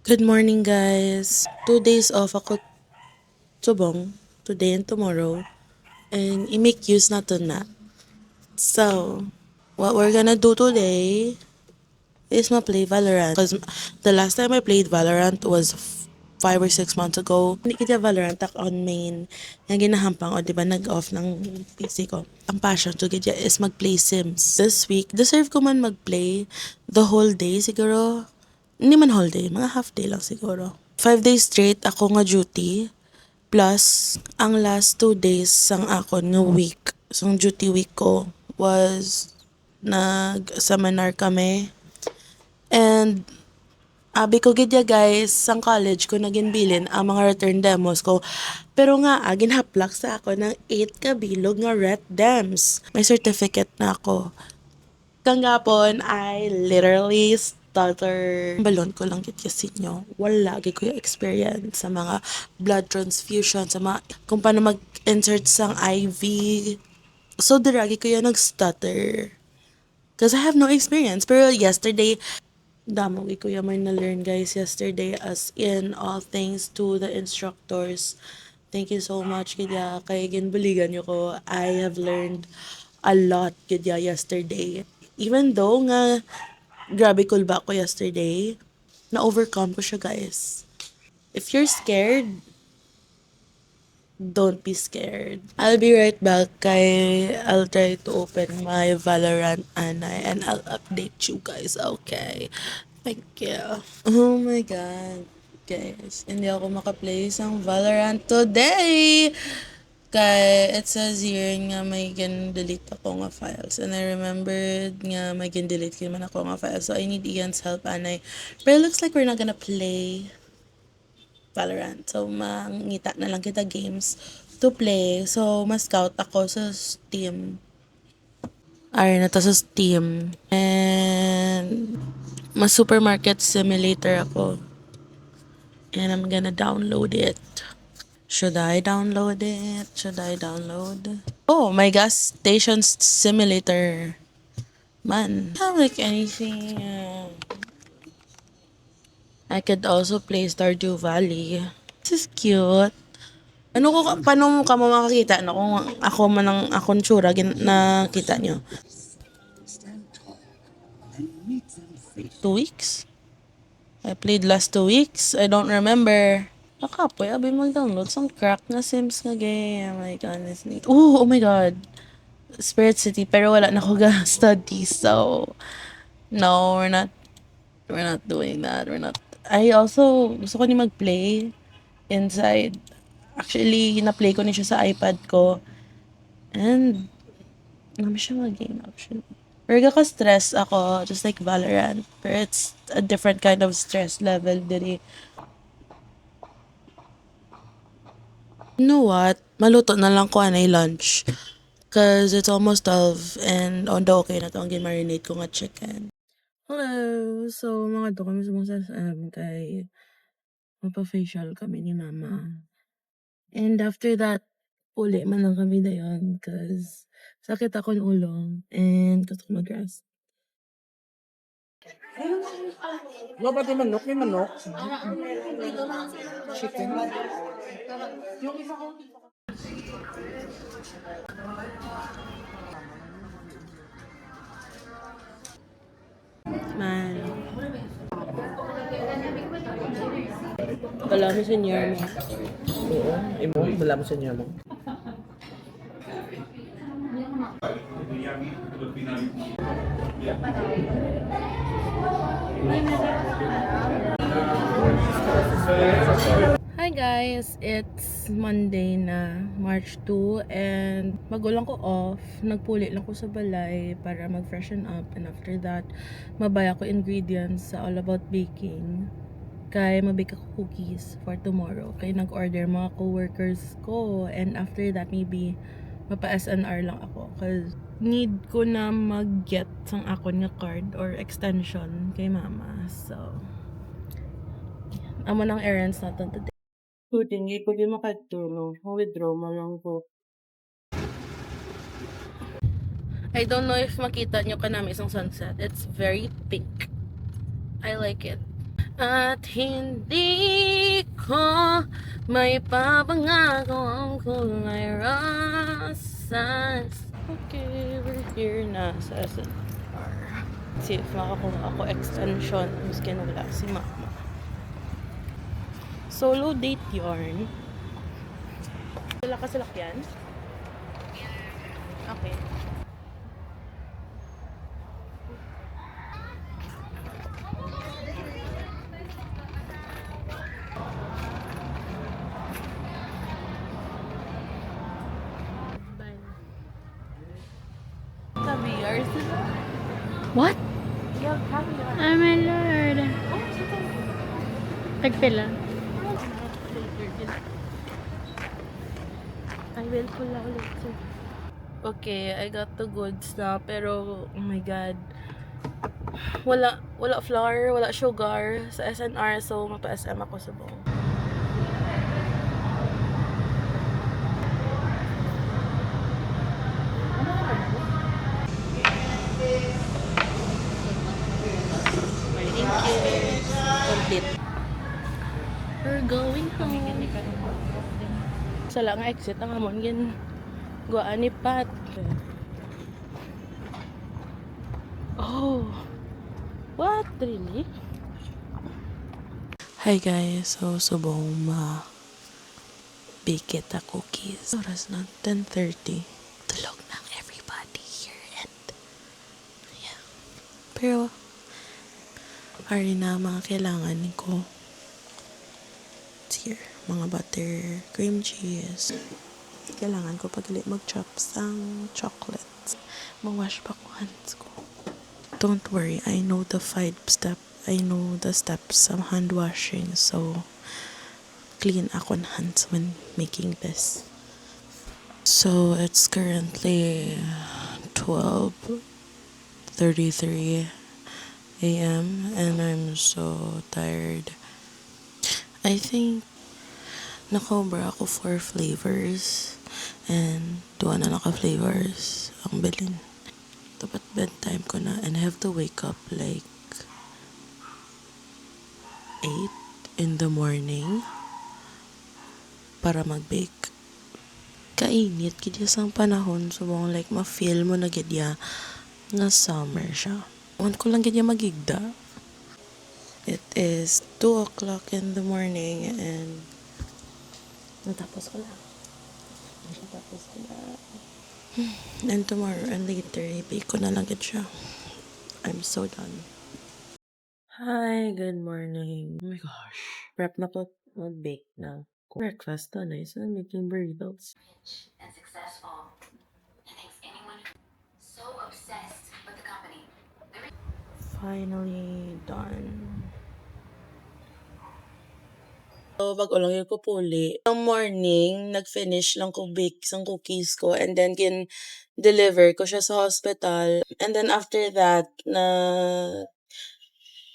Good morning, guys. 2 days off ako subong, today and tomorrow, and i-make use na to na. So, what we're gonna do today is play Valorant. Because the last time I played Valorant was 5 or 6 months ago. Hindi kita Valorant on main. Yung ginahampang o diba nag-off ng PC ko. Ang passion to get is mag-play Sims. This week, deserve ko man mag-play the whole day siguro. Hindi man whole day, mga half day lang siguro. 5 days straight ako nga duty. Plus, ang last 2 days sang ako nga week. Sang duty week ko was nag-seminar kami. And abi ko gid guys, sang college ko naginbilin ang mga return demos ko. Pero nga, ginhaplak sa ako ng 8 kabilog nga ret dems. May certificate na ako. Kanggapon, I literally stutter. Balon ko lang gid kasi nyo. Wala gid ko yung experience sa mga blood transfusion, sa mga kung paano mag-insert sang IV. So, diragi ko yung nag-stutter. Because I have no experience. Pero yesterday, damo ko yung may na-learn guys yesterday, as in all things to the instructors. Thank you so much kaya kay ginbuligan nyo ko. I have learned a lot kaya yesterday. Even though nga grabe cool ba ako yesterday, na-overcome ko siya guys. If you're scared, don't be scared. I'll be right back kay I'll try to open my Valorant Anay and I'll update you guys, okay? Thank you. Oh my god. Guys, hindi ako makaplay sang Valorant today. Kay it says here nga may delete ako nga files. And I remembered nga may delete man ako nga files. So I need Ian's help, Anay. But it looks like we're not gonna play Valorant. So, mangita na lang kita games to play. So, mas-scout ako sa Steam. Ay, na to sa Steam. And, mas-supermarket simulator ako. And I'm gonna download it. Should I download it? Should I download? Oh, my gas station simulator. Man, I have like anything. I could also play Stardew Valley. This is cute. Paano mo ka mo makakita no kung ako man ang akong tsura nakita nyo? 2 weeks? I played last 2 weeks. I don't remember. Nakapoy, abi mag-download some crack na Sims nga game. Oh my goodness. Oh my god. Spirit City, pero wala na ko ga-study. So, no, we're not doing that. I also, gusto ko ni mag-play inside. Actually, na-play ko ni siya sa iPad ko. And, naman siya mag-game actually. Pero ka-stress ako, just like Valorant. Pero it's a different kind of stress level diri. You know what? Maluto na lang ko anay lunch. Cause it's almost 12 and on the okay na to ang marinate ko nga chicken. Hello! So, mga to kami sa kay mapa-facial kami ni mama. And after that, uli man lang kami dayon cause sakit ako ng ulo and gusto ko mag-rest. Wala pati manok, may manok. Chicken. Man. Wala mo senior mo. Oo, imo, wala mo sa inyo mo. Hi guys! It's Monday na, March 2, and magulang ko off. Nagpuli lang ko sa balay para mag-freshen up, and after that, mabaya ko ingredients sa All About Baking. Kaya mabake ako cookies for tomorrow. Kaya nag-order mga co-workers ko, and after that, maybe mapa-SNR lang ako. Cause need ko na mag-get sang ako nga card or extension kay mama. So, amo ng errands natin today. Hindi ko di makatulong. Withdraw mo lang ko. I don't know if makita nyo kanami isang sunset. It's very pink. I like it. At hindi ko may papangako ang kulay rosas. Okay, we're here na sa SNR. See if makakuha ako extension. Miskin wala si mama. Solo date yarn. Wala ka salakyan? Okay. Bye. Caviar sila? What? Yeah, caviar. Oh my lord. Tagpila. I will pull out later. Okay, I got the goods na, pero oh my god. Wala flour, wala sugar sa SNR, so mapa-SM ako sa buong. Thank you. Complete. We're going home. Sala nga exit ang amon gin. Guaan ni Pat. Oh. What? Really? Hi guys. So, subong bake kita cookies. Oras na 10:30. Tulog ng everybody here and yeah. Pero hari na mga kailangan ko. It's here. Mga butter, cream cheese. Kailangan ko pag mag-chop sang chocolate. Mag-wash pa ko hands ko. Don't worry, I know the 5 step. I know the steps of hand washing, so clean akong hands when making this. So it's currently 12:33 a.m. and I'm so tired. I think nakobra ako 4 flavors and 2 na naka-flavors ang bilin. Dapat bedtime ko na and I have to wake up like 8 in the morning para mag-bake. Kainit gid sang panahon, subong like ma-feel mo na gid ya nga summer siya. Want ko lang gid ya magigda. It is 2 o'clock in the morning and natapos ko lang. And tomorrow and later, i-bake ko na lang gid siya. I'm so done. Hi, good morning. Oh my gosh. Prep na ko mag-bake na. Breakfast na nice. I'm making burritos. And successful. And thanks anyone so obsessed with the company. Finally done. So, bago lang yung pupuli. Ang morning, nag-finish lang ko bake sang cookies ko and then deliver ko siya sa hospital. And then after that,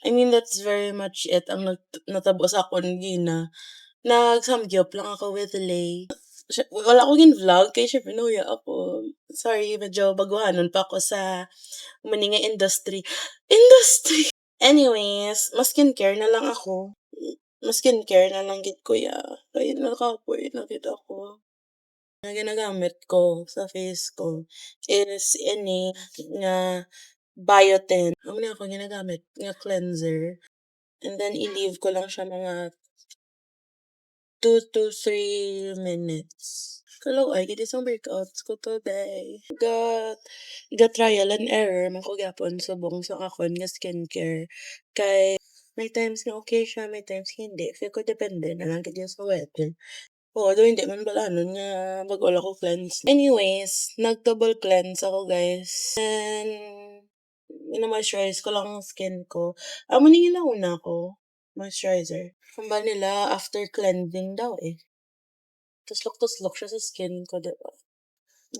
that's very much it. Ang natabo sa akong gina. Nag-samgyup lang ako with Lay. Wala ko vlog kay syempre nahuya ako. Sorry, medyo baguhanon pa ako sa nga industry. Industry! Anyways, mas skincare na lang ako. Mas skincare na lang gid ko ya. Kaya nakapoy na gid ako. Na ginagamit ko sa face ko is ini nga biotin. Ang na ako ginagamit nga cleanser. And then i-leave ko lang siya mga 2 to 3 minutes. Kalaw ay gid isang breakouts ko today. Got trial and error man ko gyapon subong sa akon nga skincare. Kay may times nga okay siya, may times hindi. Feel ko depende na lang gid yun sa weather. Although hindi man balanon nga bago wala ko cleanse. Anyways, nag-double cleanse ako guys. And ina-moisturize ko lang ang skin ko. Amo ni una ko moisturizer. Kung ba nila after cleansing daw eh. Tuslok-tuslok siya sa skin ko, diba?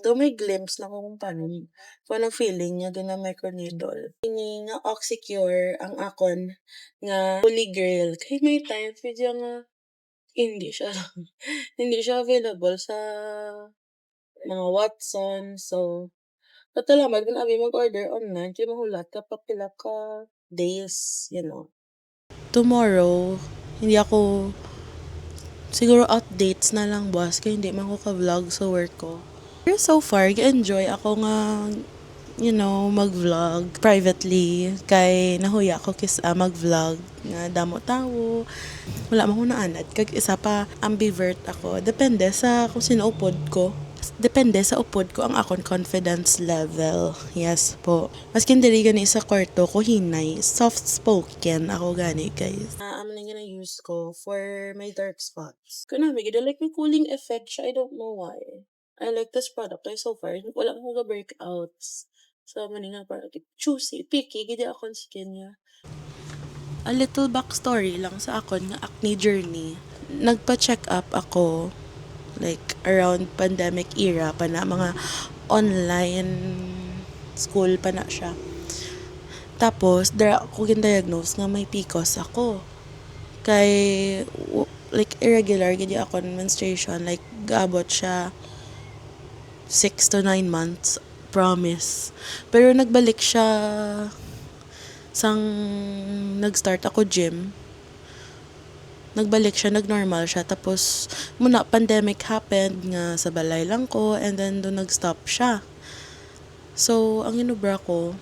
Though may glimpse na kung paano feeling niya doon na microneedle. Ini nga Oxycure ang akon nga holy grail. Kay may times medyo nga hindi siya hindi siya available sa mga Watson. So, patalaman kung abi mag-order online, kaya mahulat ka pa pila ka days, tomorrow, hindi ako, siguro updates na lang boss, kaya hindi man ko ka-vlog sa work ko. Pero so far, enjoy ako nga, mag-vlog privately. Kay nahuya ko mag-vlog nga damo tawo. Wala man ko naanad. Kag isa pa, ambivert ako. Depende sa kung sino upod ko. Depende sa upod ko ang akon confidence level. Yes po. Maskin diri gani sa kwarto ko hinay. Soft-spoken ako gani guys. I'm gonna use ko for my dark spots. Kunami, gid like may cooling effect siya. I don't know why. I like this product. Kaya so far, wala akong breakouts. So, mani nga parang choosy, picky, gidi akong skin niya. A little backstory lang sa akon nga acne journey. Nagpa-check up ako like around pandemic era pa na, mga online school pa na siya. Tapos, dara ako gin-diagnose nga may PCOS ako. Kay, like, irregular gidi ako menstruation. Like, gaabot siya 6 to 9 months. Promise. Pero nagbalik siya sang nag-start ako gym. Nagbalik siya, nag-normal siya. Tapos, muna, pandemic happened nga sa balay lang ko. And then, doon nag-stop siya. So, ang inubra ko,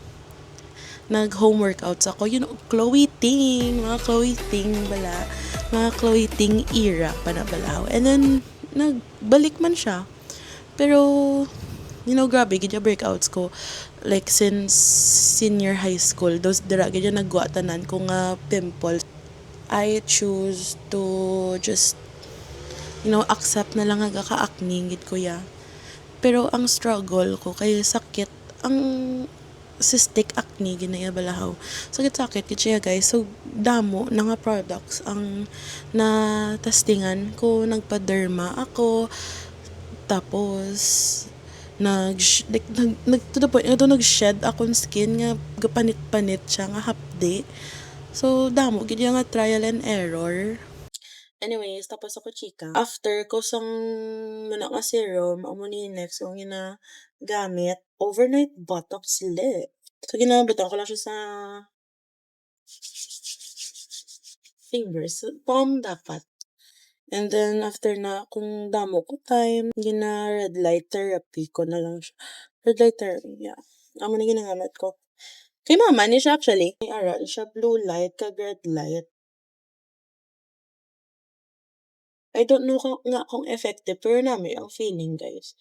nag-home workouts ako. Chloe Ting. Mga Chloe Ting bala. Mga Chloe Ting era pa na balaw. And then, nagbalik man siya. Pero, grabe, gidya breakouts ko. Like, since senior high school, those dira, gidya nagwa tanan ko nga pimple. I choose to just, accept na lang nga ka-acne, gid ko ya. Pero, ang struggle ko, kay sakit, ang cystic acne, ginaya balahaw. Sakit-sakit, gid siya guys. So, damo na nga products ang na-testingan ko, nagpa-derma ako, tapos, to the point nga nag-shed akong skin nga gapanit-panit siya nga hapde. So damo gid nga trial and error. Anyways, tapos ako chika. After ko sang muna nga serum, amo ni next kong gamit overnight botox lift. So ginabutan ko lang siya sa fingers, palm dapat. And then, after na, kung damo ko time, red light therapy ko na lang siya. Red light therapy, yeah. Amo na ginagamit ko. Kay mama ni siya actually. May aral siya blue light, kag red light. I don't know kung effective, pero nami ang feeling, guys.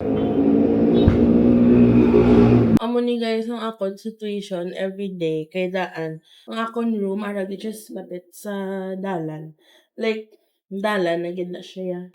Amo ni guys ang akon situation everyday kay daan. Ang akon room, ara just lapit sa dalan. Like, dalan na gid na siya.